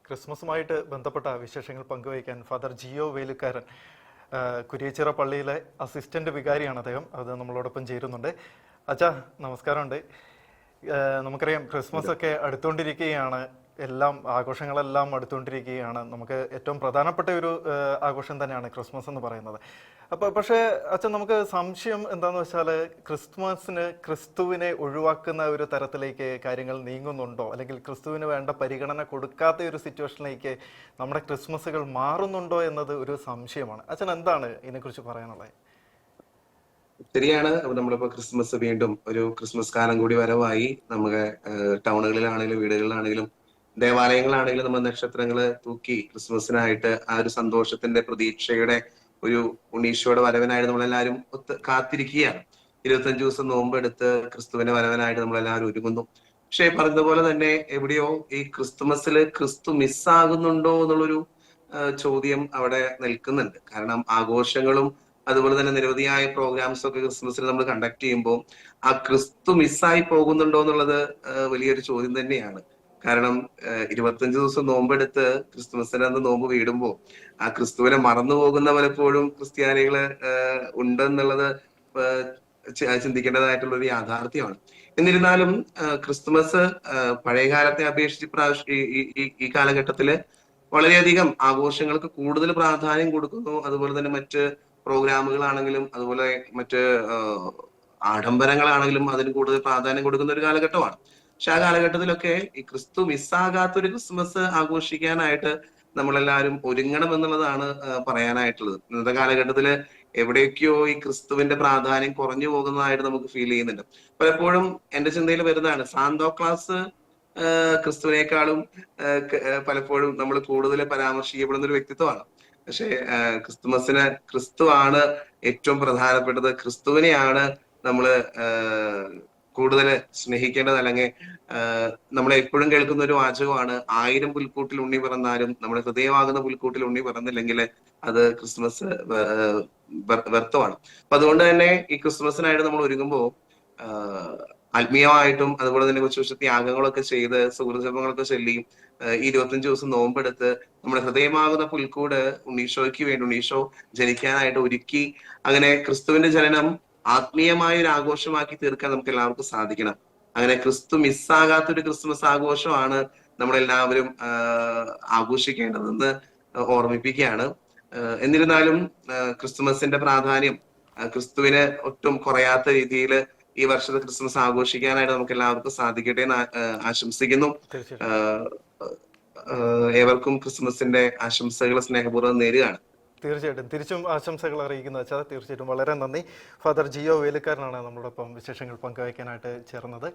ക്രിസ്മസുമായിട്ട് ബന്ധപ്പെട്ട വിശേഷങ്ങൾ പങ്കുവയ്ക്കാൻ ഫാദർ ജിയോ വേലുക്കാരൻ കുരിയച്ചിറ പള്ളിയിലെ അസിസ്റ്റന്റ് വികാരിയാണ് അദ്ദേഹം. അത് നമ്മളോടൊപ്പം ചേരുന്നുണ്ട്. അച്ഛാ നമസ്കാരമുണ്ട്. നമുക്കറിയാം ക്രിസ്മസ് ഒക്കെ അടുത്തുകൊണ്ടിരിക്കുകയാണ്, ആഘോഷങ്ങളെല്ലാം അടുത്തുകൊണ്ടിരിക്കുകയാണ്. നമുക്ക് ഏറ്റവും പ്രധാനപ്പെട്ട ഒരു ആഘോഷം തന്നെയാണ് ക്രിസ്മസ് എന്ന് പറയുന്നത്. പക്ഷേ അച്ഛൻ, നമുക്ക് സംശയം എന്താണെന്ന് വെച്ചാൽ ക്രിസ്തുവിനെ ഒഴിവാക്കുന്ന ഒരു തരത്തിലേക്ക് കാര്യങ്ങൾ നീങ്ങുന്നുണ്ടോ, അല്ലെങ്കിൽ ക്രിസ്തുവിന് വേണ്ട പരിഗണന കൊടുക്കാത്ത ഒരു സിറ്റുവേഷനിലേക്ക് നമ്മുടെ ക്രിസ്മസുകൾ മാറുന്നുണ്ടോ എന്നത് ഒരു സംശയമാണ്. അച്ഛൻ എന്താണ് ഇതിനെക്കുറിച്ച് പറയാനുള്ളത്? ശരിയാണ്. നമ്മളിപ്പോ ക്രിസ്മസ് വീണ്ടും ഒരു ക്രിസ്മസ് കാലം കൂടി വരവായി. നമുക്ക് ടൗണുകളിലാണെങ്കിലും വീടുകളിലാണെങ്കിലും ദേവാലയങ്ങളാണെങ്കിലും നമ്മൾ നക്ഷത്രങ്ങള് തൂക്കി ക്രിസ്മസിനായിട്ട് ആ ഒരു സന്തോഷത്തിന്റെ പ്രതീക്ഷയുടെ ഒരു ഉണ്ണീശോയുടെ വരവനായിട്ട് നമ്മളെല്ലാവരും കാത്തിരിക്കുകയാണ്. 25 ദിവസം നോമ്പെടുത്ത് ക്രിസ്തുവിന്റെ വരവനായിട്ട് നമ്മളെല്ലാവരും ഒരുങ്ങുന്നു. പക്ഷെ പറഞ്ഞതുപോലെ തന്നെ എവിടെയോ ഈ ക്രിസ്തുമസിൽ ക്രിസ്തു മിസ്സാകുന്നുണ്ടോ എന്നുള്ളൊരു ചോദ്യം അവിടെ നിൽക്കുന്നുണ്ട്. കാരണം ആഘോഷങ്ങളും അതുപോലെ തന്നെ നിരവധിയായ പ്രോഗ്രാംസ് ഒക്കെ ക്രിസ്മസിൽ നമ്മൾ കണ്ടക്ട് ചെയ്യുമ്പോൾ ആ ക്രിസ്തു മിസ്സായി പോകുന്നുണ്ടോ എന്നുള്ളത് വലിയൊരു ചോദ്യം തന്നെയാണ്. കാരണം 25 ദിവസം നോമ്പെടുത്ത് ക്രിസ്തുമസിന് അന്ന് നോമ്പ് വീടുമ്പോൾ ആ ക്രിസ്തുവിനെ മറന്നു പോകുന്ന പലപ്പോഴും ക്രിസ്ത്യാനികള് ഉണ്ടെന്നുള്ളത് ചിന്തിക്കേണ്ടതായിട്ടുള്ള ഒരു യാഥാർത്ഥ്യമാണ്. എന്നിരുന്നാലും ക്രിസ്തുമസ് പഴയകാലത്തെ അപേക്ഷിച്ച് ഈ കാലഘട്ടത്തില് വളരെയധികം ആഘോഷങ്ങൾക്ക് കൂടുതൽ പ്രാധാന്യം കൊടുക്കുന്നു. അതുപോലെ തന്നെ മറ്റ് പ്രോഗ്രാമുകളാണെങ്കിലും അതുപോലെ മറ്റ് ആഡംബരങ്ങളാണെങ്കിലും അതിന് കൂടുതൽ പ്രാധാന്യം കൊടുക്കുന്ന ഒരു കാലഘട്ടമാണ്. പക്ഷെ ആ കാലഘട്ടത്തിലൊക്കെ ഈ ക്രിസ്തു മിസ്സാകാത്തൊരു ക്രിസ്മസ് ആഘോഷിക്കാനായിട്ട് നമ്മളെല്ലാവരും ഒരുങ്ങണം എന്നുള്ളതാണ് പറയാനായിട്ടുള്ളത്. ഇന്നത്തെ കാലഘട്ടത്തില് എവിടെയൊക്കെയോ ഈ ക്രിസ്തുവിന്റെ പ്രാധാന്യം കുറഞ്ഞു പോകുന്നതായിട്ട് നമുക്ക് ഫീൽ ചെയ്യുന്നുണ്ട്. പലപ്പോഴും എന്റെ ചിന്തയിൽ വരുന്നതാണ്, സാന്താ ക്ലാസ് ക്രിസ്തുവിനേക്കാളും പലപ്പോഴും നമ്മൾ കൂടുതൽ പരാമർശിക്കപ്പെടുന്ന ഒരു വ്യക്തിത്വമാണ്. പക്ഷെ ക്രിസ്തുമസിന് ക്രിസ്തുവാണ് ഏറ്റവും പ്രധാനപ്പെട്ടത്. ക്രിസ്തുവിനെയാണ് നമ്മള് കൂടുതൽ സ്നേഹിക്കേണ്ടത്. അല്ലെങ്കിൽ നമ്മൾ എപ്പോഴും കേൾക്കുന്ന ഒരു വാചകമാണ്, 1000 പുൽക്കൂട്ടിൽ ഉണ്ണി പിറന്നാലും നമ്മുടെ ഹൃദയമാകുന്ന പുൽക്കൂട്ടിൽ ഉണ്ണി പിറന്നില്ലെങ്കിൽ അത് ക്രിസ്മസ് വ്യർത്ഥമാണ്. അപ്പൊ അതുകൊണ്ട് തന്നെ ഈ ക്രിസ്മസിനായിട്ട് നമ്മൾ ഒരുങ്ങുമ്പോൾ ആത്മീയമായിട്ടും അതുപോലെ തന്നെ കൊച്ചു ത്യാഗങ്ങളൊക്കെ ചെയ്ത് സുഹൃത്തുക്കളൊക്കെ ചൊല്ലി ഈ 25 ദിവസം നോമ്പെടുത്ത് നമ്മുടെ ഹൃദയമാകുന്ന പുൽക്കൂട് ഉണ്ണീശോയ്ക്ക് വേണ്ടി, ഉണ്ണീശോ ജനിക്കാനായിട്ട് ഒരുക്കി, അങ്ങനെ ക്രിസ്തുവിന്റെ ജനനം ആത്മീയമായ ഒരു ആഘോഷമാക്കി തീർക്കാൻ നമുക്ക് എല്ലാവർക്കും സാധിക്കണം. അങ്ങനെ ക്രിസ്തു മിസ്സാകാത്തൊരു ക്രിസ്മസ് ആഘോഷമാണ് നമ്മളെല്ലാവരും ആഘോഷിക്കേണ്ടതെന്ന് ഓർമ്മിപ്പിക്കുകയാണ്. എന്നിരുന്നാലും ക്രിസ്തുമസിന്റെ പ്രാധാന്യം ക്രിസ്തുവിന് ഒട്ടും കുറയാത്ത രീതിയിൽ ഈ വർഷത്തെ ക്രിസ്മസ് ആഘോഷിക്കാനായിട്ട് നമുക്ക് എല്ലാവർക്കും സാധിക്കട്ടെ എന്ന് ആശംസിക്കുന്നു. ഏവർക്കും ക്രിസ്മസിന്റെ ആശംസകൾ സ്നേഹപൂർവ്വം നേരുകയാണ്. തീർച്ചയായിട്ടും തിരിച്ചും ആശംസകൾ അറിയിക്കുന്ന വെച്ചാൽ തീർച്ചയായിട്ടും വളരെ നന്ദി. ഫാദർ ജിയോ വേലുക്കാരനാണ് നമ്മളോടൊപ്പം വിശേഷങ്ങൾ പങ്കുവയ്ക്കാനായിട്ട് ചേർന്നത്.